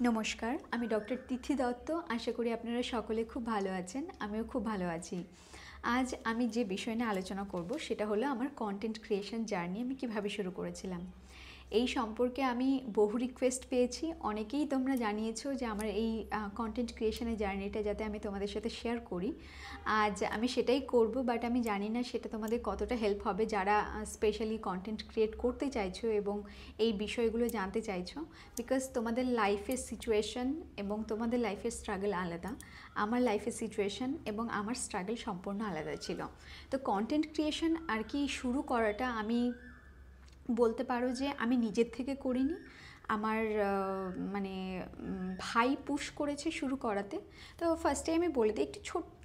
নমস্কার, আমি ডক্টর তিথি দত্ত। আশা করি আপনারা সকলে খুব ভালো আছেন। আমিও খুব ভালো আছি। আজ আমি যে বিষয় নিয়ে আলোচনা করব সেটা হলো আমার কন্টেন্ট ক্রিয়েশন জার্নি আমি কিভাবে শুরু করেছিলাম। এই সম্পর্কে আমি বহু রিকোয়েস্ট পেয়েছি। অনেকেই তোমরা জানিয়েছো যে আমার এই কন্টেন্ট ক্রিয়েশনের জার্নিটা যাতে আমি তোমাদের সাথে শেয়ার করি। আজ আমি সেটাই করব, বাট আমি জানি না সেটা তোমাদের কতটা হেল্প হবে যারা স্পেশালি কন্টেন্ট ক্রিয়েট করতে চাইছো এবং এই বিষয়গুলো জানতে চাইছো। বিকজ তোমাদের লাইফের সিচুয়েশন এবং তোমাদের লাইফের স্ট্রাগল আলাদা। আমার লাইফের সিচুয়েশন এবং আমার স্ট্রাগল সম্পূর্ণ আলাদা ছিল। তো কন্টেন্ট ক্রিয়েশন আর কি শুরু করাটা আমি বলতে পারো যে আমি নিজের থেকে করিনি। আমার মানে ভাই পুশ করেছে শুরু করাতে। তো ফার্স্টে আমি বলে দিই একটু ছোট্ট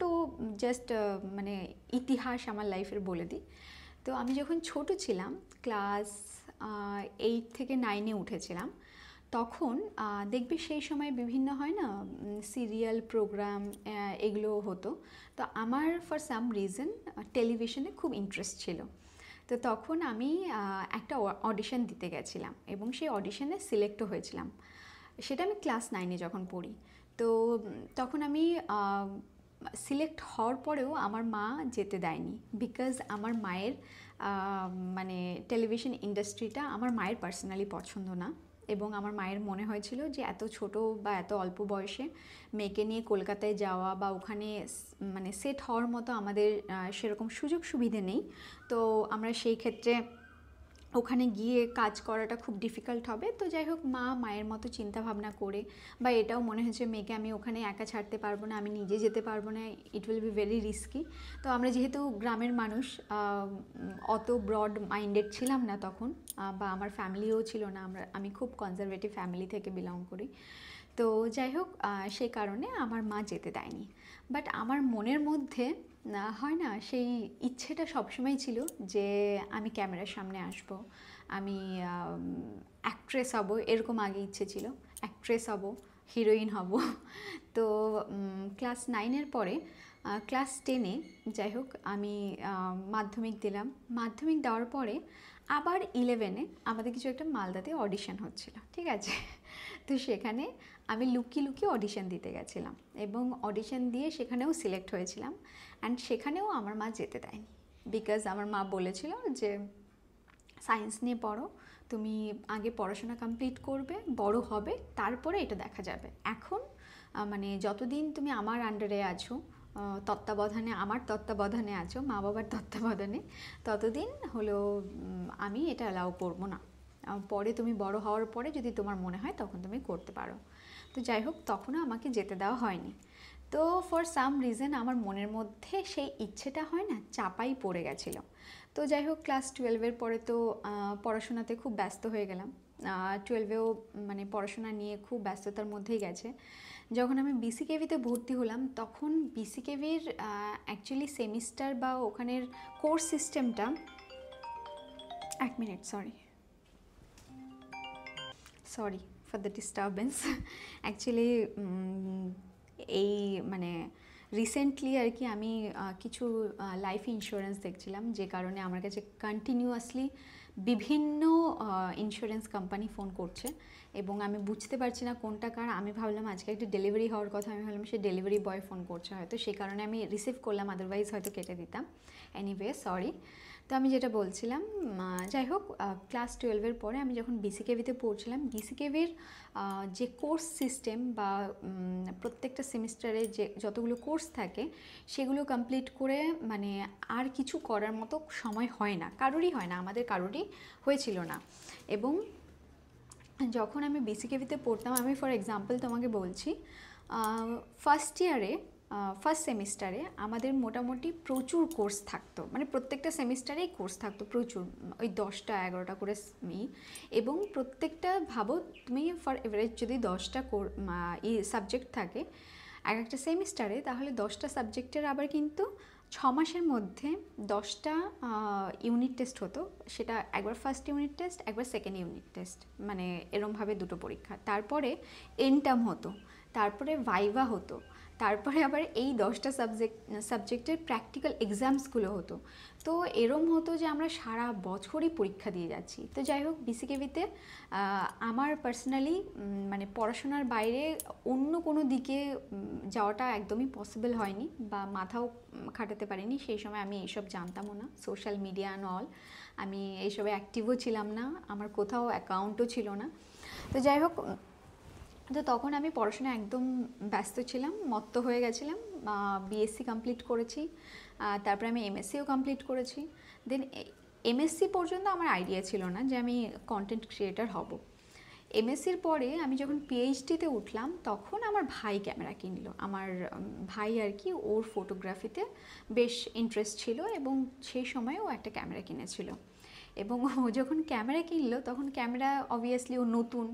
জাস্ট মানে ইতিহাস আমার লাইফের বলে দিই। তো আমি যখন ছোট ছিলাম, ক্লাস 8 থেকে 9-এ উঠেছিলাম, তখন দেখবে সেই সময় বিভিন্ন হয় না সিরিয়াল প্রোগ্রাম এগুলো হতো। তো আমার ফর সাম রিজন টেলিভিশনে খুব ইন্টারেস্ট ছিল। তো তখন আমি একটা অডিশন দিতে গেছিলাম এবং সেই অডিশনে সিলেক্টও হয়েছিলাম। সেটা আমি ক্লাস 9-এ যখন পড়ি। তো তখন আমি সিলেক্ট হওয়ার পরেও আমার মা যেতে দেয়নি, বিকজ আমার মায়ের মানে টেলিভিশন ইন্ডাস্ট্রিটা আমার মায়ের পার্সোনালি পছন্দ না। এবং আমার মায়ের মনে হয়েছিল যে এত ছোট বা এত অল্প বয়সে মেয়েকে নিয়ে কলকাতায় যাওয়া বা ওখানে মানে সেট হওয়ার মতো আমাদের সেরকম সুযোগ সুবিধে নেই। তো আমরা সেই ক্ষেত্রে ওখানে গিয়ে কাজ করাটা খুব ডিফিকাল্ট হবে। তো যাই হোক, মায়ের মতো চিন্তা ভাবনা করে বা এটাও মনে হয়েছে মেয়েকে আমি ওখানে একা ছাড়তে পারবো না, আমি নিজে যেতে পারবো না, it will be very risky. তো আমরা যেহেতু গ্রামের মানুষ, অত ব্রড মাইন্ডেড ছিলাম না তখন, বা আমার ফ্যামিলিও ছিল না, আমি খুব কনজারভেটিভ ফ্যামিলি থেকে বিলং করি। তো যাই হোক, সেই কারণে আমার মা যেতে দেয়নি। বাট আমার মনের মধ্যে হয় না সেই ইচ্ছেটা সবসময় ছিল যে আমি ক্যামেরার সামনে আসব, আমি অ্যাক্ট্রেস হব, এরকম আগে ইচ্ছে ছিল। অ্যাক্ট্রেস হব, হিরোইন হব। তো ক্লাস 9-এর পরে ক্লাস 10-এ যাই হোক আমি মাধ্যমিক দিলাম। মাধ্যমিক দেওয়ার পরে আবার 11-এ আমাদের কিছু একটা মালদাতে অডিশন হচ্ছিল, ঠিক আছে। তো সেখানে আমি লুকিয়ে লুকিয়ে অডিশন দিতে গেছিলাম এবং অডিশন দিয়ে সেখানেও সিলেক্ট হয়েছিলাম। অ্যান্ড সেখানেও আমার মা যেতে দেয়নি, বিকজ আমার মা বলেছিল যে সায়েন্স নিয়ে পড়ো, তুমি আগে পড়াশোনা কমপ্লিট করবে, বড় হবে, তারপরে এটা দেখা যাবে। এখন মানে যতদিন তুমি আমার আন্ডারে আছো, তত্ত্বাবধানে, আমার তত্ত্বাবধানে আছো, মা বাবার তত্ত্বাবধানে, ততদিন হলো আমি এটা অ্যালাউ করবো না। পরে তুমি বড় হওয়ার পরে যদি তোমার মনে হয় তখন তুমি করতে পারো। তো যাই হোক, তখনও আমাকে যেতে দেওয়া হয়নি। তো ফর সাম রিজন আমার মনের মধ্যে সেই ইচ্ছেটা হয় না চাপাই পড়ে গেছিলো। তো যাই হোক, ক্লাস 12-এর পরে তো পড়াশোনাতে খুব ব্যস্ত হয়ে গেলাম। 12-এও মানে পড়াশোনা নিয়ে খুব ব্যস্ততার মধ্যেই গেছে। যখন আমি বিসিকেভিতে ভর্তি হলাম, তখন বিসিকেভির অ্যাকচুয়ালি সেমিস্টার বা ওখানের কোর্স সিস্টেমটা, 1 minute, sorry for the disturbance. Actually এই মানে রিসেন্টলি আর কি আমি কিছু লাইফ ইন্স্যুরেন্স দেখছিলাম, যে কারণে আমার কাছে কন্টিনিউয়াসলি বিভিন্ন ইন্স্যুরেন্স কোম্পানি ফোন করছে এবং আমি বুঝতে পারছি না কোনটা কার। আমি ভাবলাম আজকে একটা ডেলিভারি হওয়ার কথা, আমি ভাবলাম সে ডেলিভারি বয় ফোন করছে, হয়তো সেই কারণে আমি রিসিভ করলাম, আদারওয়াইজ হয়তো কেটে দিতাম। Anyway, sorry. তো আমি যেটা বলছিলাম, যাই হোক, ক্লাস 12-এর পরে আমি যখন বিসিকেভিতে পড়ছিলাম, বিসিকেভির যে কোর্স সিস্টেম বা প্রত্যেকটা সেমিস্টারে যে যতগুলো কোর্স থাকে সেগুলো কমপ্লিট করে মানে আর কিছু করার মতো সময় হয় না, কারোরই হয় না, আমাদের কারোরই হয়েছিল না। এবং যখন আমি বিসিকেভিতে পড়তাম, আমি ফর এক্সাম্পল তোমাকে বলছি, ফার্স্ট ইয়ারে ফার্স্ট সেমিস্টারে আমাদের মোটামুটি প্রচুর কোর্স থাকতো, মানে প্রত্যেকটা সেমিস্টারেই কোর্স থাকতো প্রচুর, ওই 10টা 11টা করে এবং প্রত্যেকটা ভাবো তুমি ফর এভারেজ যদি 10টা সাবজেক্ট থাকে এক একটা সেমিস্টারে, তাহলে 10টা সাবজেক্টের আবার কিন্তু 6 মাসের মধ্যে 10টা ইউনিট টেস্ট হতো। সেটা একবার ফার্স্ট ইউনিট টেস্ট, একবার সেকেন্ড ইউনিট টেস্ট, মানে এরমভাবে দুটো পরীক্ষা। তারপরে এন্ড টার্ম হতো, তারপরে ভাইভা হতো, তারপরে আবার এই 10টা সাবজেক্টের প্র্যাকটিক্যাল এক্সামসগুলো হতো। তো এরম হতো যে আমরা সারা বছরই পরীক্ষা দিয়ে যাচ্ছি। তো যাই হোক, বিসিকেভিতে আমার পার্সোনালি মানে পড়াশোনার বাইরে অন্য কোনো দিকে যাওয়াটা একদমই পসিবল হয়নি, বা মাথাও খাটাতে পারিনি। সেই সময় আমি এইসব জানতামও না, সোশ্যাল মিডিয়া অ্যান্ড অল। আমি এইসবে অ্যাক্টিভও ছিলাম না, আমার কোথাও অ্যাকাউন্টও ছিল না। তো যাই হোক, তো তখন আমি পড়াশোনায় একদম ব্যস্ত ছিলাম, মত্ত হয়ে গেছিলাম। বিএসসি কমপ্লিট করেছি, তারপরে আমি এমএসসিও কমপ্লিট করেছি। দেন এমএসসি পর্যন্ত আমার আইডিয়া ছিল না যে আমি কন্টেন্ট ক্রিয়েটার হব। এমএসসির পরে আমি যখন পিএইচডিতে উঠলাম, তখন আমার ভাই ক্যামেরা কিনলো। আমার ভাই আর কি, ওর ফটোগ্রাফিতে বেশ ইন্টারেস্ট ছিল, এবং সেই সময় ও একটা ক্যামেরা কিনেছিল। এবং ও যখন ক্যামেরা কিনলো, তখন ক্যামেরা অবভিয়াসলি ও নতুন,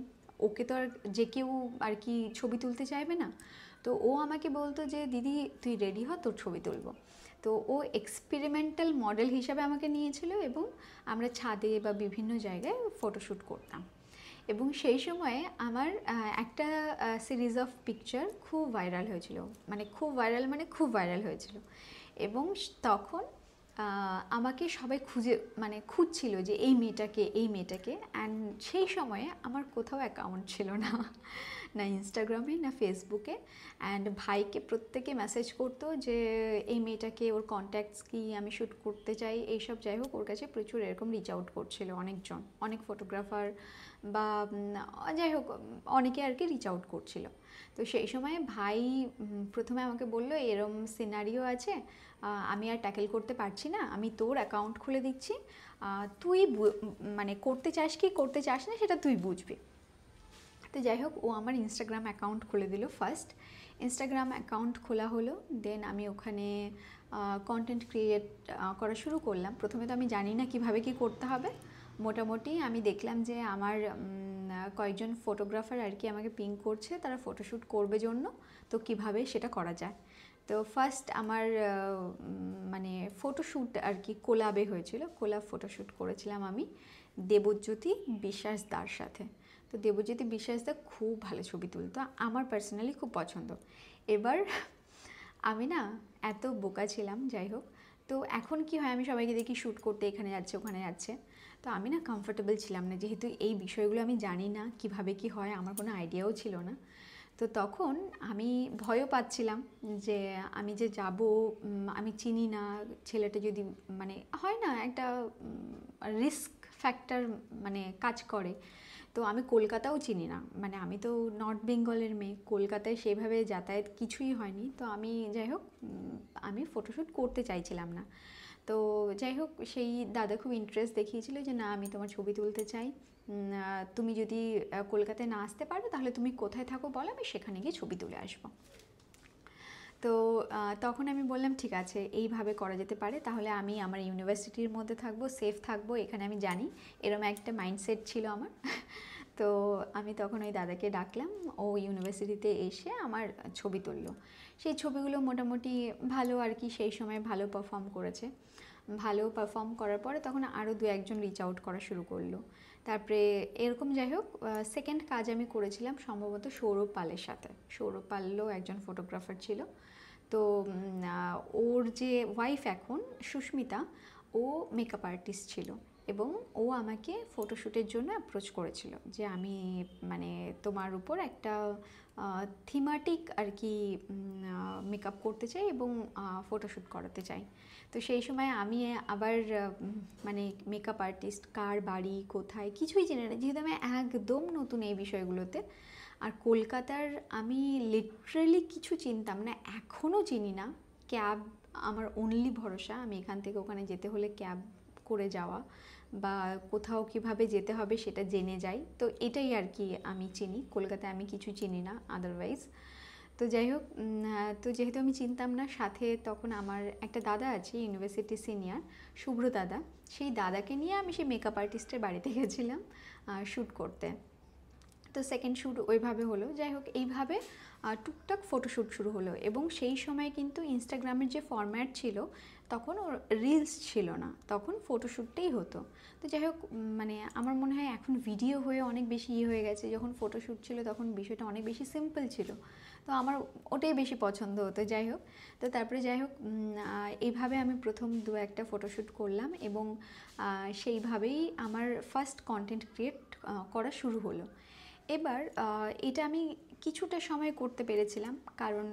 ওকে তো আর যে কেউ আর কি ছবি তুলতে চাইবে না। তো ও আমাকে বলতো যে দিদি তুই রেডি হ, তোর ছবি তুলবো। তো ও এক্সপেরিমেন্টাল মডেল হিসাবে আমাকে নিয়েছিল, এবং আমরা ছাদে বা বিভিন্ন জায়গায় ফটোশ্যুট করতাম। এবং সেই সময়ে আমার একটা সিরিজ অফ পিকচার খুব ভাইরাল হয়েছিল, মানে খুব ভাইরাল হয়েছিল। এবং তখন আমাকে সবাই খুঁজছিল যে এই মেয়েটাকে। অ্যান্ড সেই সময়ে আমার কোথাও অ্যাকাউন্ট ছিল না, না ইনস্টাগ্রামে না ফেসবুকে। অ্যান্ড ভাইকে প্রত্যেকে মেসেজ করতো যে এই মেয়েটাকে, ওর কন্ট্যাক্টস কি, আমি শ্যুট করতে চাই, এইসব। যাই হোক, ওর কাছে প্রচুর এরকম রিচ আউট করছিল অনেকজন, অনেক ফটোগ্রাফার বা যাই হোক অনেকে আর কি রিচ আউট করছিল। তো সেই সময় ভাই প্রথমে আমাকে বললো এরম সিনারিও আছে, আমি আর ট্যাকেল করতে পারছি না, আমি তোর অ্যাকাউন্ট খুলে দিচ্ছি, তুই মানে করতে চাস না সেটা তুই বুঝবি। তো যাই হোক, ও আমার ইনস্টাগ্রাম অ্যাকাউন্ট খুলে দিল। ফার্স্ট ইনস্টাগ্রাম অ্যাকাউন্ট খোলা হলো, দেন আমি ওখানে কন্টেন্ট ক্রিয়েট করা শুরু করলাম। প্রথমে তো আমি জানি না কিভাবে কি করতে হবে। মোটামুটি আমি দেখলাম যে আমার কয়েকজন ফটোগ্রাফার আর কি আমাকে পিং করছে, তারা ফটোশ্যুট করবে জন্য, তো কিভাবে সেটা করা যায়। তো ফার্স্ট আমার মানে ফটোশ্যুট আর কি কোলাবে হয়েছিল, কোলাব ফটোশ্যুট করেছিলাম আমি দেবজ্যোতি বিশ্বাস দার সাথে। তো দেবজ্যোতি বিশ্বাস দা খুব ভালো ছবি তুলতো, আমার পার্সোনালি খুব পছন্দ। এবার আমি না এত বোকা ছিলাম, যাই হোক। তো এখন কি হয়, আমি সবাইকে দেখি শ্যুট করতে এখানে যাচ্ছে ওখানে যাচ্ছে, তো আমি না কমফোর্টেবল ছিলাম না, যেহেতু এই বিষয়গুলো আমি জানি না কিভাবে কি হয়, আমার কোনো আইডিয়াও ছিল না। তো তখন আমি ভয়ও পাচ্ছিলাম যে আমি যে যাব, আমি চিনি না, ছেলেটা যদি মানে হয় না একটা রিস্ক ফ্যাক্টর মানে কাজ করে। তো আমি কলকাতাও চিনি না, মানে আমি তো নর্থ বেঙ্গলের মেয়ে, কলকাতায় সেভাবে যাতায়াত কিছুই হয়নি। তো আমি যাই হোক, আমি ফটোশ্যুট করতে চাইছিলাম না। তো যাই হোক, সেই দাদা খুব ইন্টারেস্ট দেখিয়েছিল যে না, আমি তোমার ছবি তুলতে চাই, তুমি যদি কলকাতায় না আসতে পারো তাহলে তুমি কোথায় থাকো বলো, আমি সেখানে গিয়ে ছবি তুলে আসবো। তো তখন আমি বললাম ঠিক আছে, এইভাবে করা যেতে পারে, তাহলে আমি আমার ইউনিভার্সিটির মধ্যে থাকবো, সেফ থাকবো, এখানে আমি জানি, এরকম একটা মাইন্ডসেট ছিল আমার। তো আমি তখন ওই দাদাকে ডাকলাম, ও ইউনিভার্সিটিতে এসে আমার ছবি তুললো। সেই ছবিগুলো মোটামুটি ভালো আর কি, সেই সময় ভালো পারফর্ম করেছে। ভালো পারফর্ম করার পরে তখন আরও দু একজন রিচ আউট করা শুরু করলো। তারপরে এরকম যাই হোক, সেকেন্ড কাজ আমি করেছিলাম সম্ভবত সৌরভ পালের সাথে। সৌরভ পালও একজন ফটোগ্রাফার ছিল। তো ওর যে ওয়াইফ এখন সুস্মিতা, ও মেকআপ আর্টিস্ট ছিল, এবং ও আমাকে ফটোশ্যুটের জন্য অ্যাপ্রোচ করেছিল যে আমি মানে তোমার উপর একটা থিমাটিক আর কি মেকআপ করতে চাই এবং ফটোশ্যুট করাতে চাই। তো সেই সময় আমি আবার মানে মেকআপ আর্টিস্ট কার বাড়ি কোথায় কিছুই চিনি না, যেহেতু আমি একদম নতুন এই বিষয়গুলোতে। আর কলকাতার আমি লিটারেলি কিছু চিনতাম না, এখনও চিনি না। ক্যাব আমার অনলি ভরসা, আমি এখান থেকে ওখানে যেতে হলে ক্যাব করে যাওয়া, বা কোথাও কিভাবে যেতে হবে সেটা জেনে যাই। তো এটাই আর কি আমি চিনি, কলকাতায় আমি কিছু চিনি না আদারওয়াইজ। তো যাই হোক, তো যেহেতু আমি চিনতাম না, সাথে তখন আমার একটা দাদা আছে ইউনিভার্সিটি সিনিয়র, শুভ্র দাদা, সেই দাদাকে নিয়ে আমি সেই মেকআপ আর্টিস্টের বাড়িতে গেছিলাম শ্যুট করতে। তো সেকেন্ড শ্যুট ওইভাবে হলো। যাই হোক, এইভাবে টুকটাক ফটোশ্যুট শুরু হলো। এবং সেই সময় কিন্তু ইনস্টাগ্রামের যে ফরম্যাট ছিল তখন ওর রিলস ছিল না, তখন ফটোশ্যুটটাই হতো। তো যাই হোক, মানে আমার মনে হয় এখন ভিডিও হয়ে অনেক বেশি হয়ে গেছে, যখন ফটোশ্যুট ছিল তখন বিষয়টা অনেক বেশি সিম্পল ছিল। তো আমার ওটাই বেশি পছন্দ হতো। যাই হোক, তো তারপরে যাই হোক, এইভাবে আমি প্রথম দু একটা ফটোশ্যুট করলাম এবং সেইভাবেই আমার ফার্স্ট কন্টেন্ট ক্রিয়েট করা শুরু হলো। এবার এটা আমি কিছুটা সময় করতে পেরেছিলাম, কারণ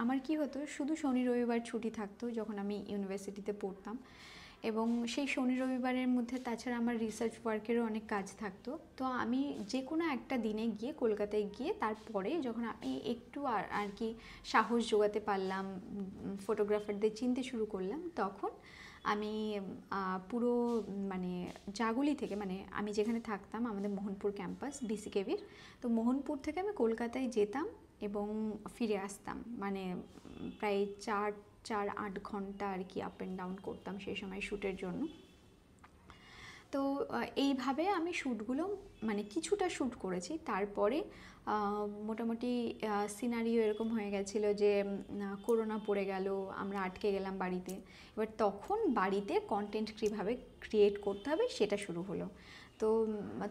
আমার কি হতো, শুধু শনি রবিবার ছুটি থাকতো যখন আমি ইউনিভার্সিটিতে পড়তাম, এবং সেই শনি রবিবারের মধ্যে তাছাড়া আমার রিসার্চ ওয়ার্কেরও অনেক কাজ থাকতো। তো আমি যে কোনো একটা দিনে গিয়ে, কলকাতায় গিয়ে, তারপরে যখন আমি একটু আর কি সাহস জোগাতে পারলাম, ফটোগ্রাফারদের চিনতে শুরু করলাম, তখন আমি পুরো মানে জাগুলি থেকে, মানে আমি যেখানে থাকতাম আমাদের মোহনপুর ক্যাম্পাস বিসিকেভির, তো মোহনপুর থেকে আমি কলকাতায় যেতাম এবং ফিরে আসতাম, মানে প্রায় 4-8 ঘন্টা আর কি আপ অ্যান্ড ডাউন করতাম সেই সময় শ্যুটের জন্য। তো এইভাবে আমি শ্যুটগুলো মানে কিছুটা শ্যুট করেছি। তারপরে মোটামুটি সিনারিও এরকম হয়ে গেছিলো যে করোনা পড়ে গেল, আমরা আটকে গেলাম বাড়িতে। এবার তখন বাড়িতে কন্টেন্ট কীভাবে ক্রিয়েট করতে হবে সেটা শুরু হলো। তো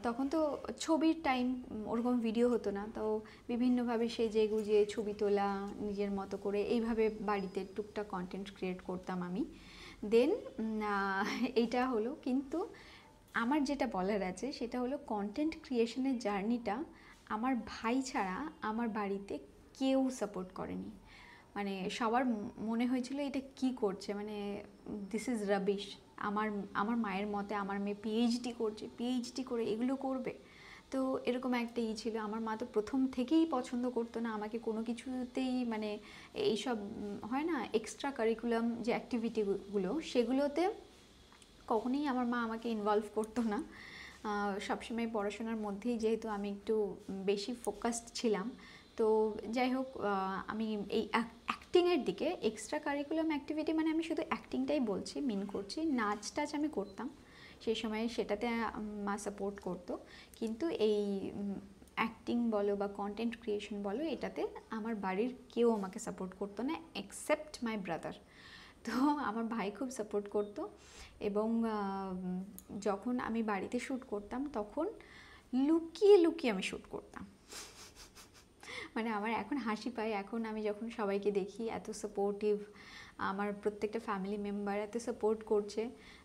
তখন তো ছবির টাইম, ওরকম ভিডিও হতো না, তো বিভিন্নভাবে সেজে গুজে ছবি তোলা নিজের মতো করে, এইভাবে বাড়িতে টুকটাক কন্টেন্ট ক্রিয়েট করতাম আমি। দেন এইটা হলো, কিন্তু আমার যেটা বলার আছে সেটা হলো কন্টেন্ট ক্রিয়েশনের জার্নিটা আমার ভাই ছাড়া আমার বাড়িতে কেউ সাপোর্ট করেনি। মানে সবার মনে হয়েছিল এটা কি করছে, মানে দিস ইজ রাবিশ। আমার আমার মায়ের মতে আমার মেয়ে পিএইচডি করছে, পিএইচডি করে এগুলো করবে, তো এরকম একটা ছিল। আমার মা তো প্রথম থেকেই পছন্দ করতো না আমাকে কোনো কিছুতেই, মানে এইসব হয় না এক্সট্রা কারিকুলাম যে অ্যাক্টিভিটিগুলো, সেগুলোতে কখনোই আমার মা আমাকে ইনভলভ করতো না। সবসময় পড়াশোনার মধ্যেই যেহেতু আমি একটু বেশি ফোকাসড ছিলাম, তো যাই হোক, আমি এই অ্যাক্টিংয়ের দিকে এক্সট্রা কারিকুলাম অ্যাক্টিভিটি, মানে আমি শুধু অ্যাক্টিংটাই বলছি, মিন করছি, নাচ টাচ আমি করতাম সেই সময়, সেটাতে মা সাপোর্ট করতো, কিন্তু এই অ্যাক্টিং বলো বা কন্টেন্ট ক্রিয়েশন বলো, এটাতে আমার বাড়ির কেউ আমাকে সাপোর্ট করতো না এক্সেপ্ট মাই ব্রাদার। তো আমার ভাই খুব সাপোর্ট করতো, এবং যখন আমি বাড়িতে শ্যুট করতাম তখন লুকিয়ে লুকিয়ে আমি শ্যুট করতাম। মানে আমার এখন হাসি পায়, এখন আমি যখন সবাইকে দেখি এত সাপোর্টিভ, আমার প্রত্যেকটা ফ্যামিলি মেম্বার এত সাপোর্ট করছে,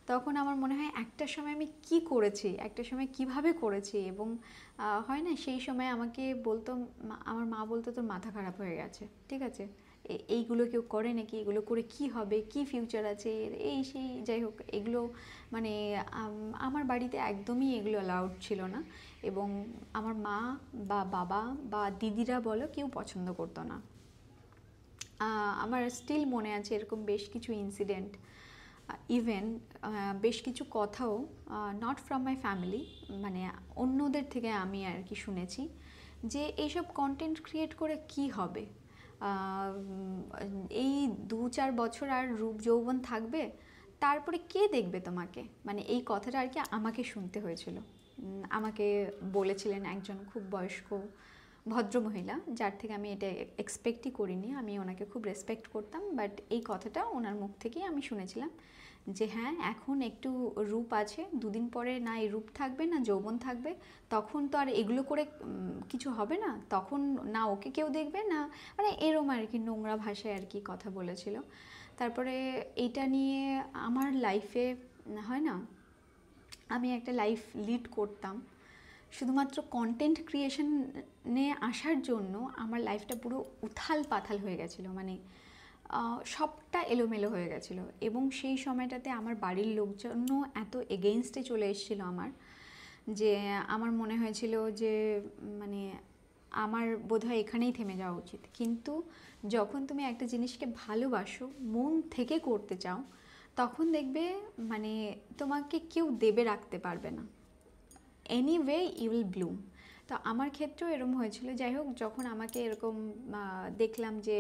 তখন আমার মনে হয় একটা সময় আমি কি করেছি, একটা সময় কিভাবে করেছি। এবং হয় না, সেই সময় আমাকে বলতো, আমার মা বলতো তোর মাথা খারাপ হয়ে গেছে, ঠিক আছে, এইগুলো কেউ করে নাকি, এগুলো করে কি হবে, কি ফিউচার আছে, এই সেই, যাই হোক, এগুলো মানে আমার বাড়িতে একদমই এগুলো অ্যালাউড ছিল না, এবং আমার মা বা বাবা বা দিদিরা বলো কেউ পছন্দ করতো না। আমার স্টিল মনে আছে এরকম বেশ কিছু ইনসিডেন্ট, ইভেন বেশ কিছু কথাও নট ফ্রম মাই ফ্যামিলি, মানে অন্যদের থেকে আমি আর কি শুনেছি যে এইসব কন্টেন্ট ক্রিয়েট করে কি হবে, এই 2-4 বছর আর রূপ যৌবন থাকবে, তারপরে কে দেখবে তোমাকে, মানে এই কথাটা আর কি আমাকে শুনতে হয়েছিল। আমাকে বলেছিলেন একজন খুব বয়স্ক ভদ্রমহিলা, যার থেকে আমি এটা এক্সপেক্টই করিনি, আমি ওনাকে খুব রেসপেক্ট করতাম, বাট এই কথাটা ওনার মুখ থেকেই আমি শুনেছিলাম যে হ্যাঁ, এখন একটু রূপ আছে, দুদিন পরে না এই রূপ থাকবে না যৌবন থাকবে, তখন তো আর এগুলো করে কিছু হবে না, তখন না ওকে কেউ দেখবে না, মানে এরম আর কি নোংরা ভাষায় আর কি কথা বলেছিল। তারপরে এইটা নিয়ে আমার লাইফে হয় না, আমি একটা লাইফ লিড করতাম, শুধুমাত্র কন্টেন্ট ক্রিয়েশনে আসার জন্য আমার লাইফটা পুরো উথাল পাথাল হয়ে গেছিলো, মানে সবটা এলোমেলো হয়ে গেছিলো। এবং সেই সময়টাতে আমার বাড়ির লোকজনও এত এগেইনস্টে চলে এসেছিলো আমার, যে আমার মনে হয়েছিল যে মানে আমার বোধহয় এখানেই থেমে যাওয়া উচিত। কিন্তু যখন তুমি একটা জিনিসকে ভালোবাসো, মন থেকে করতে চাও, তখন দেখবে মানে তোমাকে কেউ দেবে রাখতে পারবে না, এনিওয়ে ইউ উইল ব্লুম। তো আমার ক্ষেত্রেও এরকম হয়েছিল। যাই হোক, যখন আমাকে এরকম দেখলাম যে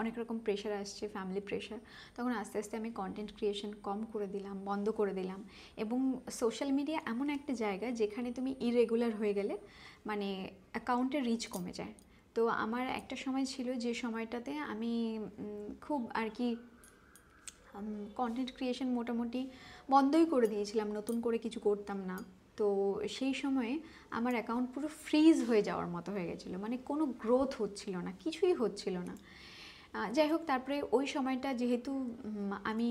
অনেক রকম প্রেশার আসছে, ফ্যামিলি প্রেশার, তখন আস্তে আস্তে আমি কন্টেন্ট ক্রিয়েশন কম করে দিলাম, বন্ধ করে দিলাম। এবং সোশ্যাল মিডিয়া এমন একটা জায়গা যেখানে তুমি ইরেগুলার হয়ে গেলে মানে অ্যাকাউন্টের রিচ কমে যায়। তো আমার একটা সময় ছিল যে সময়টাতে আমি খুব আর কি কন্টেন্ট ক্রিয়েশন মোটামুটি বন্ধই করে দিয়েছিলাম, নতুন করে কিছু করতাম না। তো সেই সময়ে আমার অ্যাকাউন্ট পুরো ফ্রিজ হয়ে যাওয়ার মতো হয়ে গেছিলো, মানে কোনো গ্রোথ হচ্ছিল না, কিছুই হচ্ছিল না। যাই হোক, তারপরে ওই সময়টা যেহেতু আমি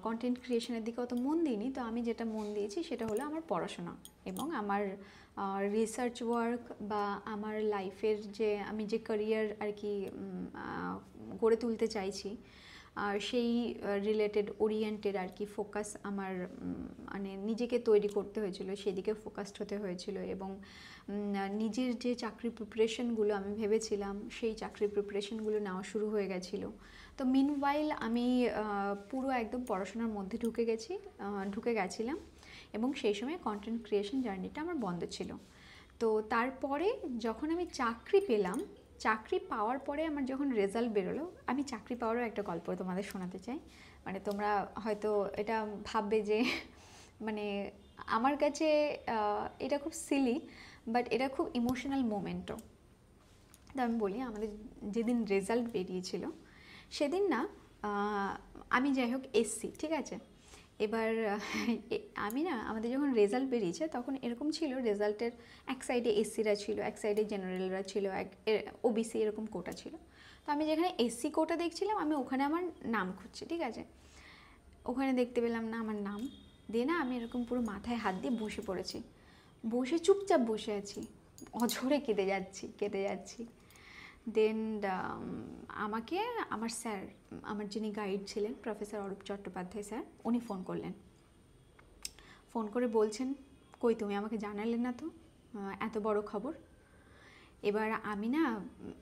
কন্টেন্ট ক্রিয়েশনের দিকে অত মন দিইনি, তো আমি যেটা মন দিয়েছি সেটা হলো আমার পড়াশোনা এবং আমার রিসার্চ ওয়ার্ক বা আমার লাইফের যে আমি যে ক্যারিয়ার আর কি গড়ে তুলতে চাইছি, আর সেই রিলেটেড ওরিয়েন্টেড আর কি ফোকাস আমার, মানে নিজেকে তৈরি করতে হয়েছিল, সেদিকে ফোকাসড হতে হয়েছিল। এবং নিজের যে চাকরি প্রিপারেশনগুলো আমি ভেবেছিলাম, সেই চাকরি প্রিপারেশনগুলো নেওয়া শুরু হয়ে গেছিলো। তো মিনওয়াইল আমি পুরো একদম পড়াশোনার মধ্যে ঢুকে গেছিলাম এবং সেই সময় কন্টেন্ট ক্রিয়েশন জার্নিটা আমার বন্ধ ছিল। তো তারপরে যখন আমি চাকরি পেলাম, চাকরি পাওয়ার পরে আমার যখন রেজাল্ট বেরোলো, আমি চাকরি পাওয়ারও একটা গল্প তোমাদের শোনাতে চাই। মানে তোমরা হয়তো এটা ভাববে যে মানে আমার কাছে এটা খুব সিলি, বাট এটা খুব ইমোশনাল মোমেন্টও। তো আমি বলি, আমাদের যেদিন রেজাল্ট বেরিয়েছিল সেদিন না আমি যাই হোক এসছি, ঠিক আছে। এবার আমি না, আমাদের যখন রেজাল্ট বেরিয়েছে তখন এরকম ছিল, রেজাল্টের এক সাইডে এসসিরা ছিল, এক সাইডে জেনারেলরা ছিল, ওবিসি এরকম কোটা ছিল। তো আমি যেখানে এসসি কোটা দেখছিলাম, আমি ওখানে আমার নাম খুঁজছি, ঠিক আছে। ওখানে দেখতে পেলাম না আমার নাম, দিয়ে না আমি এরকম পুরো মাথায় হাত দিয়ে বসে পড়েছি, বসে চুপচাপ বসে আছি, অঝরে কেঁদে যাচ্ছি। দেন আমাকে আমার স্যার, আমার যিনি গাইড ছিলেন প্রফেসর অরূপ চট্টোপাধ্যায় স্যার, উনি ফোন করলেন। ফোন করে বলছেন, কই তুমি আমাকে জানালে না তো এত বড় খবর। এবার আমি না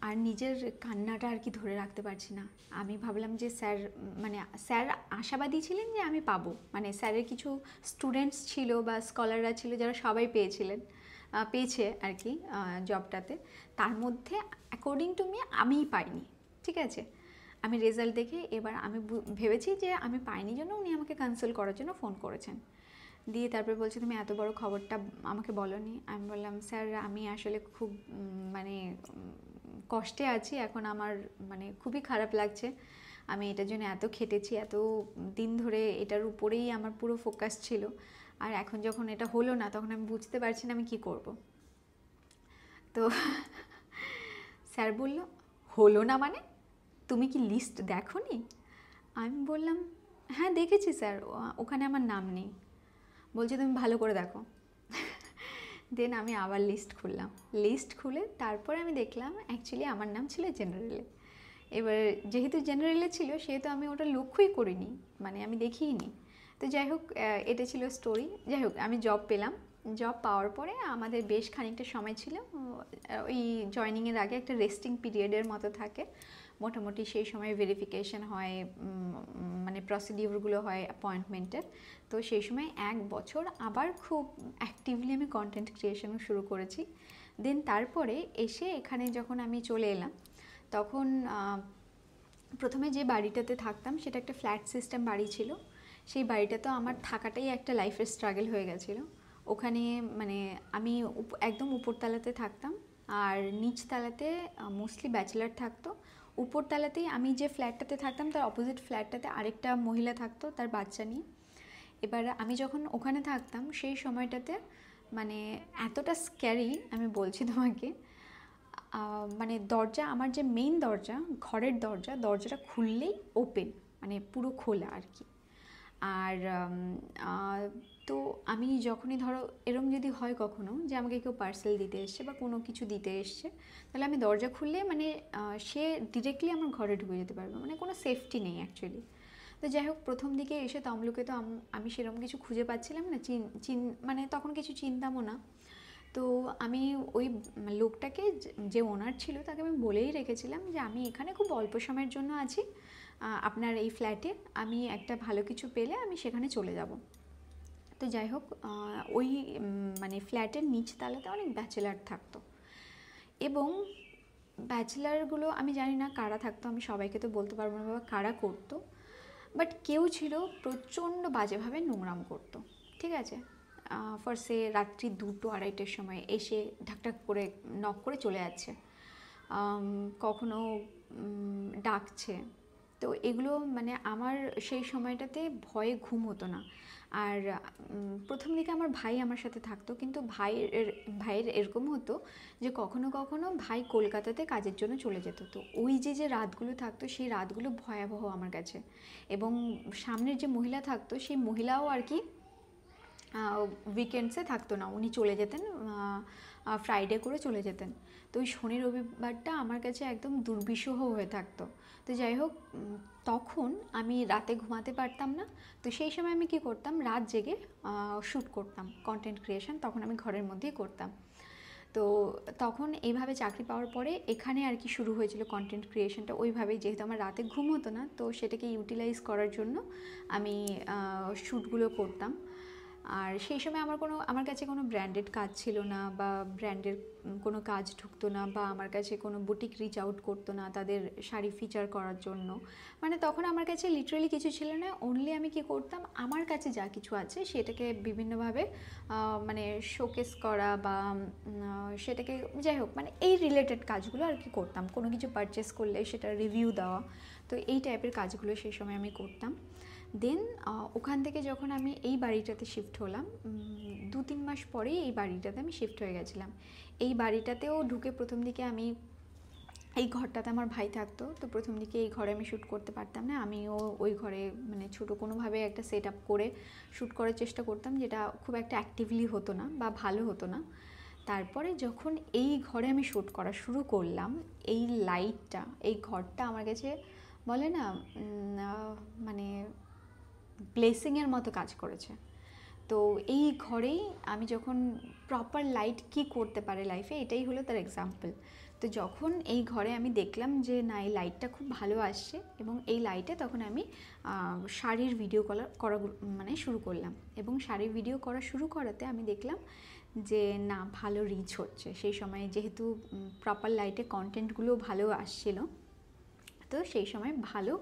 আর নিজের কান্নাটা আর কি ধরে রাখতে পারছি না। আমি ভাবলাম যে স্যার আশাবাদী ছিলেন যে আমি পাবো, মানে স্যারের কিছু স্টুডেন্টস ছিল বা স্কলাররা ছিল যারা সবাই পেয়েছে আর কি জবটাতে। তার মধ্যে অ্যাকর্ডিং টু মি আমিই পাইনি, ঠিক আছে। আমি রেজাল্ট দেখে এবার আমি ভেবেছি যে আমি পাইনি জন্য উনি আমাকে কনসাল্ট করার জন্য ফোন করেছেন। দিয়ে তারপরে বলছে, তুমি এত বড় খবরটা আমাকে বলোনি। আমি বললাম, স্যার আমি আসলে খুব মানে কষ্টে আছি এখন, আমার মানে খুবই খারাপ লাগছে। আমি এটার জন্য এত খেটেছি, এত দিন ধরে এটার উপরেই আমার পুরো ফোকাস ছিল, আর এখন যখন এটা হলো না তখন আমি বুঝতে পারছি না আমি কি করব। তো স্যার বলল, হলো না মানে তুমি কি লিস্ট দেখোনি? আমি বললাম, হ্যাঁ দেখেছি স্যার, ওখানে আমার নাম নেই। বলছে, তুমি ভালো করে দেখো। দেন আমি আবার লিস্ট খুলে তারপরে আমি দেখলাম অ্যাকচুয়ালি আমার নাম ছিল জেনারেলে। এবার যেহেতু জেনারেলে ছিল সেহেতু আমি ওটা লক্ষ্যই করিনি, মানে আমি দেখিইনি। তো যাই হোক, এটা ছিল স্টোরি। যাই হোক, আমি জব পেলাম। জব পাওয়ার পরে আমাদের বেশ খানিকটা সময় ছিল, ওই জয়নিংয়ের আগে একটা রেস্টিং পিরিয়ডের মতো থাকে মোটামুটি। সেই সময় ভেরিফিকেশন হয়, মানে প্রসিডিউরগুলো হয় অ্যাপয়েন্টমেন্টের। তো সেই সময় 1 বছর আবার খুব অ্যাক্টিভলি আমি কন্টেন্ট ক্রিয়েশনও শুরু করেছি। দেন তারপরে এসে এখানে যখন আমি চলে এলাম, তখন প্রথমে যে বাড়িটাতে থাকতাম সেটা একটা ফ্ল্যাট সিস্টেম বাড়ি ছিল। সেই বাড়িটা তো আমার থাকাটাই একটা লাইফের স্ট্রাগল হয়ে গেছিলো। ওখানে মানে আমি একদম উপরতলাতে থাকতাম, আর নিচতলাতে মোস্টলি ব্যাচেলার থাকতো। উপরতলাতেই আমি যে ফ্ল্যাটটাতে থাকতাম তার অপোজিট ফ্ল্যাটটাতে আরেকটা মহিলা থাকতো তার বাচ্চা নিয়ে। এবার আমি যখন ওখানে থাকতাম সেই সময়টাতে মানে এতটা স্ক্যারি, আমি বলছি তোমাকে, মানে দরজা, আমার যে মেইন দরজা, ঘরের দরজাটা খুললেই ওপেন, মানে পুরো খোলা আর কি। আর তো আমি যখনই ধরো এরম যদি হয় কখনো যে আমাকে কেউ পার্সেল দিতে এসছে বা কোনো কিছু দিতে এসছে, তাহলে আমি দরজা খুললে মানে সে ডিরেক্টলি আমার ঘরে ঢুকে যেতে পারবে, মানে কোনো সেফটি নেই অ্যাকচুয়ালি। তো যাই হোক, প্রথম দিকে এসে তমলুকে তো আমি সেরকম কিছু খুঁজে পাচ্ছিলাম না, মানে তখন কিছু চিনতামও না। তো আমি ওই লোকটাকে, যে ওনার ছিল, তাকে আমি বলেই রেখেছিলাম যে আমি এখানে খুব অল্প সময়ের জন্য আছি, আপনার এই ফ্ল্যাটে আমি একটা ভালো কিছু পেলে আমি সেখানে চলে যাব। তো যাই হোক, ওই মানে ফ্ল্যাটের নিচতলাতে অনেক ব্যাচেলার থাকতো, এবং ব্যাচেলারগুলো আমি জানি না কারা থাকতো, আমি সবাইকে তো বলতে পারবো না বাবা কারা করতো, বাট কেউ ছিল প্রচণ্ড বাজেভাবে নোংরাম করতো, ঠিক আছে। ফার্স্টে রাত্রি 2-2-2:30টার সময় এসে ঢাকঢাক করে নক করে চলে যাচ্ছে, কখনো ডাকছে, তো এগুলো মানে আমার সেই সময়টাতে ভয়ে ঘুম হতো না। আর প্রথম দিকে আমার ভাই আমার সাথে থাকতো, কিন্তু ভাইয়ের এরকম হতো যে কখনো কখনো ভাই কলকাতাতে কাজের জন্য চলে যেত। তো ওই যে রাতগুলো থাকতো, সেই রাতগুলো ভয়াবহ আমার কাছে। এবং সামনের যে মহিলা থাকতো, সেই মহিলাও আর কি উইকেন্ডসে থাকতো না, উনি চলে যেতেন ফ্রাইডে করে চলে যেতেন। তো ওই শনি রবিবারটা আমার কাছে একদম দুর্বিষহ হয়ে থাকতো। তো যাই হোক, তখন আমি রাতে ঘুমাতে পারতাম না। তো সেই সময় আমি কি করতাম, রাত জেগে শ্যুট করতাম কন্টেন্ট ক্রিয়েশন, তখন আমি ঘরের মধ্যেই করতাম। তো তখন এইভাবে চাকরি পাওয়ার পরে এখানে আর কি শুরু হয়েছিল কন্টেন্ট ক্রিয়েশনটা ওইভাবেই, যেহেতু আমার রাতে ঘুম হতো না, তো সেটাকে ইউটিলাইজ করার জন্য আমি শ্যুটগুলো করতাম। আর সেই সময় আমার কাছে কোনো ব্র্যান্ডেড কাজ ছিল না, বা ব্র্যান্ডের কোনো কাজ ঢুকতো না, বা আমার কাছে কোনো বুটিক রিচ আউট করতো না তাদের শাড়ি ফিচার করার জন্য। মানে তখন আমার কাছে লিটারালি কিছু ছিল না, অনলি আমি কি করতাম, আমার কাছে যা কিছু আছে সেটাকে বিভিন্নভাবে মানে শোকেস করা, বা সেটাকে যাই হোক মানে এই রিলেটেড কাজগুলো আর কি করতাম। কোনো কিছু পারচেস করলে সেটা রিভিউ দেওয়া, তো এই টাইপের কাজগুলো সেই সময় আমি করতাম। দেন ওখান থেকে যখন আমি এই বাড়িটাতে শিফট হলাম, 2-3 মাস পরেই এই বাড়িটাতে আমি শিফট হয়ে গেছিলাম। এই বাড়িটাতেও ঢুকে প্রথম দিকে আমি, এই ঘরটাতে আমার ভাই থাকতো, তো প্রথম দিকে এই ঘরে আমি শ্যুট করতে পারতাম না। আমিও ওই ঘরে মানে ছোটো কোনোভাবে একটা সেট আপ করে শ্যুট করার চেষ্টা করতাম, যেটা খুব একটা অ্যাক্টিভলি হতো না বা ভালো হতো না। তারপরে যখন এই ঘরে আমি শ্যুট করা শুরু করলাম, এই লাইটটা, এই ঘরটা আমার কাছে বলে না মানে ব্লেসিংয়ের মতো কাজ করেছে। তো এই ঘরেই আমি যখন প্রপার লাইট কি করতে পারে লাইফে, এটাই হলো তার এক্সাম্পল। তো যখন এই ঘরে আমি দেখলাম যে না, এই লাইটটা খুব ভালো আসছে, এবং এই লাইটে তখন আমি শাড়ির ভিডিও করা মানে শুরু করলাম। এবং শাড়ির ভিডিও করা শুরু করাতে আমি দেখলাম যে না, ভালো রিচ হচ্ছে। সেই সময় যেহেতু প্রপার লাইটে কন্টেন্টগুলো ভালো আসছিল, তো সেই সময় ভালো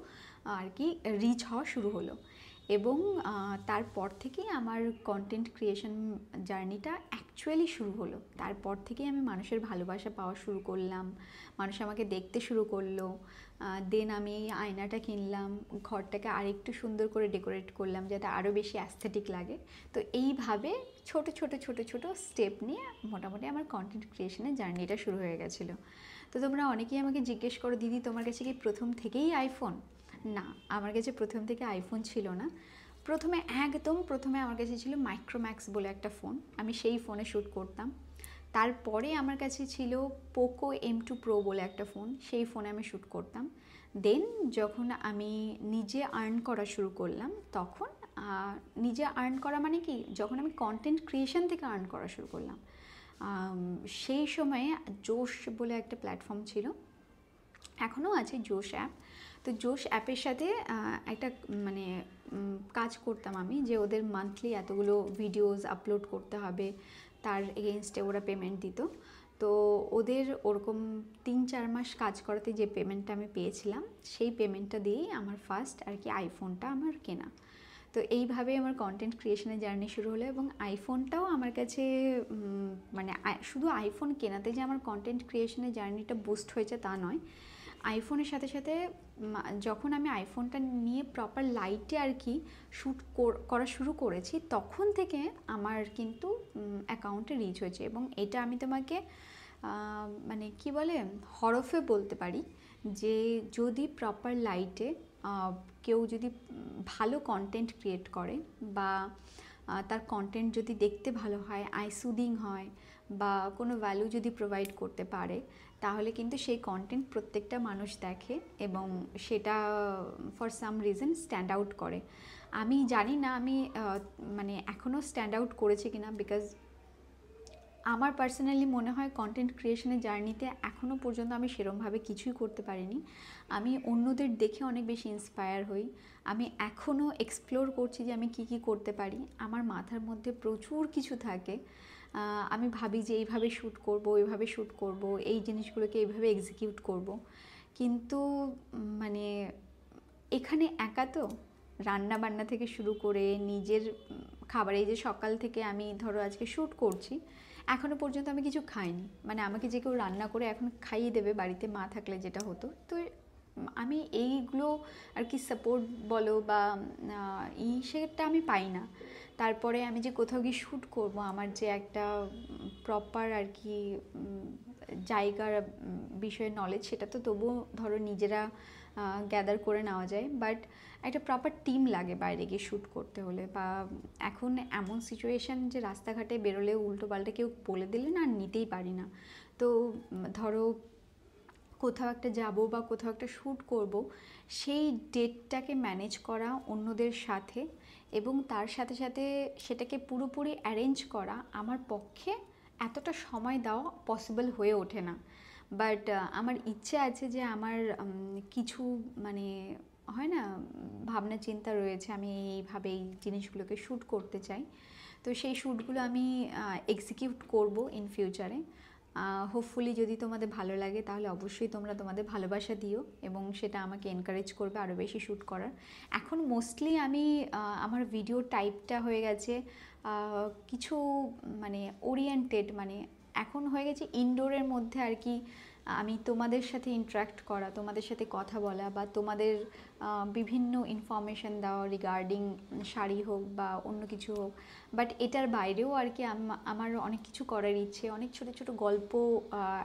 আর কি রিচ হওয়া শুরু হলো। এবং তারপর থেকেই আমার কন্টেন্ট ক্রিয়েশন জার্নিটা অ্যাকচুয়ালি শুরু হলো। তারপর থেকেই আমি মানুষের ভালোবাসা পাওয়া শুরু করলাম, মানুষ আমাকে দেখতে শুরু করলো। দেন আমি এই আয়নাটা কিনলাম, ঘরটাকে আরেকটু সুন্দর করে ডেকোরেট করলাম যাতে আরও বেশি অ্যাস্থেটিক লাগে। তো এইভাবে ছোট ছোট ছোট ছোট স্টেপ নিয়ে মোটামুটি আমার কন্টেন্ট ক্রিয়েশনের জার্নিটা শুরু হয়ে গেছিলো। তো তোমরা অনেকেই আমাকে জিজ্ঞেস করো, দিদি তোমার কাছে কি প্রথম থেকেই আইফোন? না, আমার কাছে প্রথম থেকে আইফোন ছিল না। একদম প্রথমে আমার কাছে ছিল মাইক্রোম্যাক্স বলে একটা ফোন, আমি সেই ফোনে শ্যুট করতাম। তারপরে আমার কাছে ছিল পোকো M2 Pro বলে একটা ফোন, সেই ফোনে আমি শ্যুট করতাম। দেন যখন আমি নিজে আর্ন করা শুরু করলাম, তখন নিজে আর্ন করা মানে কি, যখন আমি কন্টেন্ট ক্রিয়েশন থেকে আর্ন করা শুরু করলাম, সেই সময়ে জোশ বলে একটা প্ল্যাটফর্ম ছিল, এখনও আছে জোশ অ্যাপ। তো জোশ অ্যাপের সাথে একটা মানে কাজ করতাম আমি, যে ওদের মান্থলি এতগুলো ভিডিওস আপলোড করতে হবে, তার এগেনস্টে ওরা পেমেন্ট দিত। তো ওদের ওরকম 3-4 মাস কাজ করাতে যে পেমেন্টটা আমি পেয়েছিলাম, সেই পেমেন্টটা দিয়েই আমার ফার্স্ট আর কি আইফোনটা আমার কেনা। তো এইভাবে আমার কন্টেন্ট ক্রিয়েশনের জার্নি শুরু হলো। এবং আইফোনটাও আমার কাছে মানে শুধু আইফোন কেনাতে যে আমার কন্টেন্ট ক্রিয়েশনের জার্নিটা বুস্ট হয়েছে তা নয়, আইফোনের সাথে সাথে যখন আমি আইফোনটা নিয়ে প্রপার লাইটে আর কি শ্যুট করা শুরু করেছি, তখন থেকে আমার কিন্তু অ্যাকাউন্টে রিচ হয়েছে। এবং এটা আমি তোমাকে মানে কি বলে, হরফে বলতে পারি, যে যদি প্রপার লাইটে কেউ যদি ভালো কন্টেন্ট ক্রিয়েট করে, বা তার কন্টেন্ট যদি দেখতে ভালো হয়, আই সুদিং হয়, বা কোনো ভ্যালু যদি প্রোভাইড করতে পারে, তাহলে কিন্তু সেই কন্টেন্ট প্রত্যেকটা মানুষ দেখে, এবং সেটা for some reason stand out করে। আমি জানি না আমি মানে এখনও স্ট্যান্ড আউট করেছি কিনা, বিকজ আমার পার্সোনালি মনে হয় কন্টেন্ট ক্রিয়েশনের জার্নিতে এখনও পর্যন্ত আমি সেরমভাবে কিছুই করতে পারিনি। আমি অন্যদের দেখে অনেক বেশি ইন্সপায়ার হই। আমি এখনও এক্সপ্লোর করছি যে আমি কি করতে পারি। আমার মাথার মধ্যে প্রচুর কিছু থাকে, আমি ভাবি যে এইভাবে শ্যুট করব, এইভাবে শ্যুট করব, এই জিনিসগুলোকে এইভাবে এক্সিকিউট করব। কিন্তু মানে এখানে একা তো, রান্না বান্না থেকে শুরু করে নিজের খাবার, এই যে সকাল থেকে আমি ধরো আজকে শ্যুট করছি, এখনও পর্যন্ত আমি কিছু খাইনি। মানে আমাকে যে কেউ রান্না করে এখন খাইয়ে দেবে বাড়িতে মা থাকলে যেটা হতো, তো আমি এইগুলো আর কি সাপোর্ট বলো বা সেটা আমি পাই না। তারপরে আমি যে কোথাও গিয়ে শ্যুট করব, আমার যে একটা প্রপার আর কি জায়গার বিষয়ে নলেজ, সেটা তো তবুও ধরো নিজেরা গ্যাদার করে নেওয়া যায়, বাট একটা প্রপার টিম লাগে বাইরে গিয়ে শ্যুট করতে হলে। বা এখন এমন সিচুয়েশান যে রাস্তাঘাটে বেরোলেও উল্টো পাল্টা কেউ বলে দিলে না, আর নিতেই পারি না। তো ধরো কোথাও একটা যাব বা কোথাও একটা শ্যুট করব, সেই ডেটটাকে ম্যানেজ করা অন্যদের সাথে, এবং তার সাথে সাথে সেটাকে পুরোপুরি অ্যারেঞ্জ করা আমার পক্ষে এতটা সময় দেওয়া পসিবল হয়ে ওঠে না। বাট আমার ইচ্ছে আছে যে আমার কিছু মানে হয় না, ভাবনা চিন্তা রয়েছে, আমি এইভাবে এই জিনিসগুলোকে শ্যুট করতে চাই। তো সেই শ্যুটগুলো আমি এক্সিকিউট করব ইন ফিউচারে। হোপফুলি যদি তোমাদের ভালো লাগে তাহলে অবশ্যই তোমরা তোমাদের ভালোবাসা দিও, এবং সেটা আমাকে এনকারেজ করবে আরও বেশি শ্যুট করার। এখন মোস্টলি আমি আমার ভিডিও টাইপটা হয়ে গেছে কিছু মানে ওরিয়েন্টেড, মানে এখন হয়ে গেছে ইনডোরের মধ্যে আর কি। আমি তোমাদের সাথে ইন্টারাক্ট করা, তোমাদের সাথে কথা বলা, বা তোমাদের বিভিন্ন ইনফরমেশন দেওয়া রিগার্ডিং শাড়ি হোক বা অন্য কিছু হোক। বাট এটার বাইরেও আর কি আমার অনেক কিছু করার ইচ্ছে, অনেক ছোট ছোট গল্প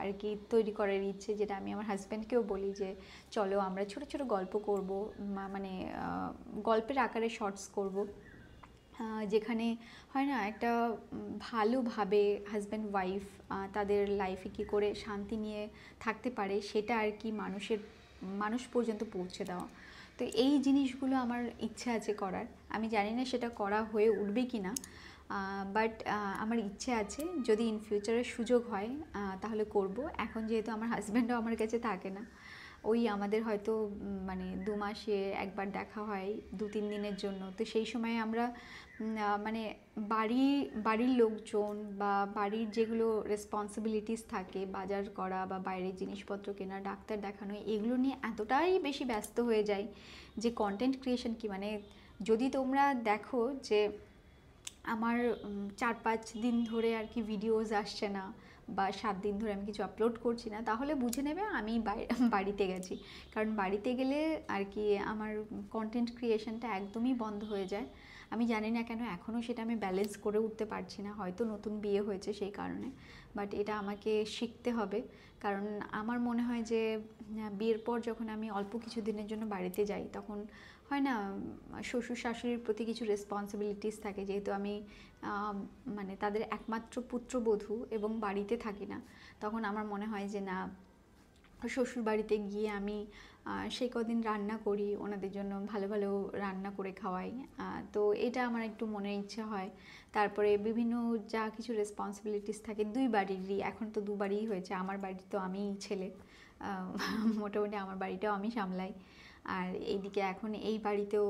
আর কি তৈরি করার ইচ্ছে, যেটা আমি আমার হাজব্যান্ডকেও বলি যে চলো আমরা ছোট ছোট গল্প করব, মানে গল্পের আকারে শর্টস করব, যেখানে হয় না একটা ভালোভাবে হাজব্যান্ড ওয়াইফ তাদের লাইফে কী করে শান্তি নিয়ে থাকতে পারে, সেটা আর কি মানুষ পর্যন্ত পৌঁছে দেওয়া। তো এই জিনিসগুলো আমার ইচ্ছা আছে করার। আমি জানি না সেটা করা হয়ে উঠবে কি না, বাট আমার ইচ্ছে আছে, যদি ইন ফিউচারে সুযোগ হয় তাহলে করব। এখন যেহেতু আমার হাজব্যান্ডও আমার কাছে থাকে না, ওই আমাদের হয়তো মানে 2 মাসে একবার দেখা হয় 2-3 দিনের জন্য। তো সেই সময় আমরা মানে বাড়ির লোকজন বা বাড়ির যেগুলো রেসপন্সিবিলিটিস থাকে, বাজার করা বা বাইরের জিনিসপত্র কেনা, ডাক্তার দেখানো, এগুলো নিয়ে এতটাই বেশি ব্যস্ত হয়ে যায় যে কন্টেন্ট ক্রিয়েশন কি, মানে যদি তোমরা দেখো যে আমার 4-5 দিন ধরে আর কি ভিডিওস আসছে না, বা 7 দিন ধরে আমি কিছু আপলোড করছি না, তাহলে বুঝে নেবে আমি বাড়িতে গেছি। কারণ বাড়িতে গেলে আর কি আমার কন্টেন্ট ক্রিয়েশনটা একদমই বন্ধ হয়ে যায়। আমি জানি না কেন এখনও সেটা আমি ব্যালেন্স করে উঠতে পারছি না, হয়তো নতুন বিয়ে হয়েছে সেই কারণে। বাট এটা আমাকে শিখতে হবে, কারণ আমার মনে হয় যে বিয়ের পর যখন আমি অল্প কিছু দিনের জন্য বাড়িতে যাই, তখন হয় না শ্বশুর শাশুড়ির প্রতি কিছু রেসপন্সিবিলিটিস থাকে, যেহেতু আমি মানে তাদের একমাত্র পুত্রবধূ এবং বাড়িতে থাকি না, তখন আমার মনে হয় যে না, শ্বশুর বাড়িতে গিয়ে আমি সেই কদিন রান্না করি, ওনাদের জন্য ভালো ভালো রান্না করে খাওয়াই। তো এটা আমার একটু মনের ইচ্ছা হয়। তারপরে বিভিন্ন যা কিছু রেসপন্সিবিলিটিস থাকে দুই বাড়িরই, এখন তো দুবারই হয়েছে, আমার বাড়ি তো আমিই ছেলে, মোটামুটি আমার বাড়িটাও আমি সামলাই, আর এইদিকে এখন এই বাড়িতেও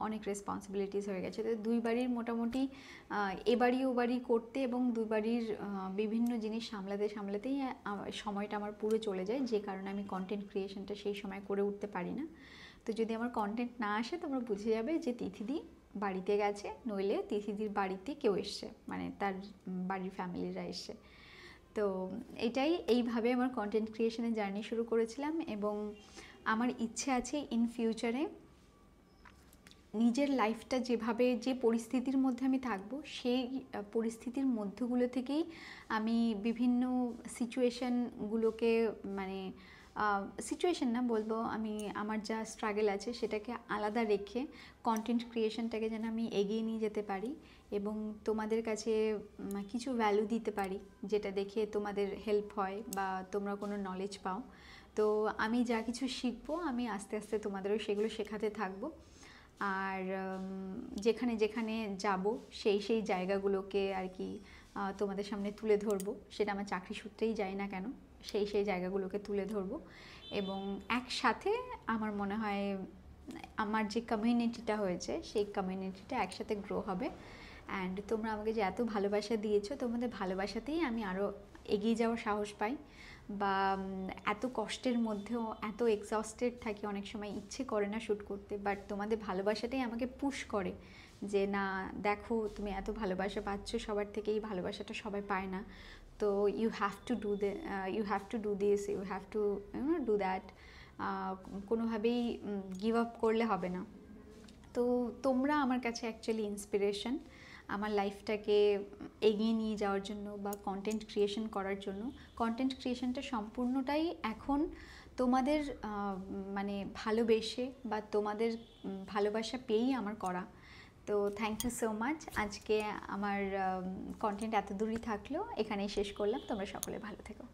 অনেক রেসপন্সিবিলিটিস হয়ে গেছে। তো দুই বাড়ির মোটামুটি এ বাড়ি ও বাড়ি করতে এবং দুই বাড়ির বিভিন্ন জিনিস সামলাতে সামলাতেই সময়টা আমার পুরো চলে যায়, যে কারণে আমি কন্টেন্ট ক্রিয়েশনটা সেই সময় করে উঠতে পারি না। তো যদি আমার কন্টেন্ট না আসে, তোমরা বুঝে যাবে যে তিথিদি বাড়িতে গেছে, নইলে তিথিদির বাড়িতে কেউ এসছে, মানে তার বাড়ির ফ্যামিলিরা এসছে। তো এইভাবে আমার কন্টেন্ট ক্রিয়েশনের জার্নি শুরু করেছিলাম, এবং আমার ইচ্ছে আছে ইন ফিউচারে নিজের লাইফটা যেভাবে, যে পরিস্থিতির মধ্যে আমি থাকবো, সেই পরিস্থিতির মধ্যগুলো থেকেই আমি বিভিন্ন সিচুয়েশানগুলোকে, মানে সিচুয়েশান না বলবো, আমি আমার যা স্ট্রাগল আছে সেটাকে আলাদা রেখে কন্টেন্ট ক্রিয়েশনটাকে যেন আমি এগিয়ে নিয়ে যেতে পারি, এবং তোমাদের কাছে কিছু ভ্যালু দিতে পারি, যেটা দেখে তোমাদের হেল্প হয় বা তোমরা কোনো নলেজ পাও। তো আমি যা কিছু শিখবো, আমি আস্তে আস্তে তোমাদেরও সেগুলো শেখাতে থাকবো। আর যেখানে যেখানে যাব সেই জায়গাগুলোকে আর কি তোমাদের সামনে তুলে ধরবো, সেটা আমার চাকরি সূত্রেই যাই না কেন, সেই জায়গাগুলোকে তুলে ধরবো। এবং একসাথে আমার মনে হয় আমার যে কমিউনিটিটা হয়েছে, সেই কমিউনিটিটা একসাথে গ্রো হবে। অ্যান্ড তোমরা আমাকে যে এত ভালোবাসা দিয়েছো, তোমাদের ভালোবাসাতেই আমি আরও এগিয়ে যাওয়ার সাহস পাই। বা এত কষ্টের মধ্যেও এত এক্সস্টেড থাকি, অনেক সময় ইচ্ছে করে না শ্যুট করতে, বাট তোমাদের ভালোবাসাটাই আমাকে পুশ করে যে না, দেখো তুমি এত ভালোবাসা পাচ্ছ সবার থেকে, এই ভালোবাসাটা সবাই পায় না, তো you have to do this, you have to do that. কোনোভাবেই গিভ আপ করলে হবে না। তো তোমরা আমার কাছে অ্যাকচুয়ালি ইন্সপিরেশন আমার লাইফটাকে এগিয়ে নিয়ে যাওয়ার জন্য বা কন্টেন্ট ক্রিয়েশন করার জন্য। কন্টেন্ট ক্রিয়েশনটা সম্পূর্ণটাই এখন তোমাদের মানে ভালোবেসে বা তোমাদের ভালোবাসা পেয়েই আমার করা। তো থ্যাংক ইউ সো মাচ। আজকে আমার কন্টেন্ট এত দূরই থাকলো, এখানেই শেষ করলাম। তোমরা সকলে ভালো থেকো।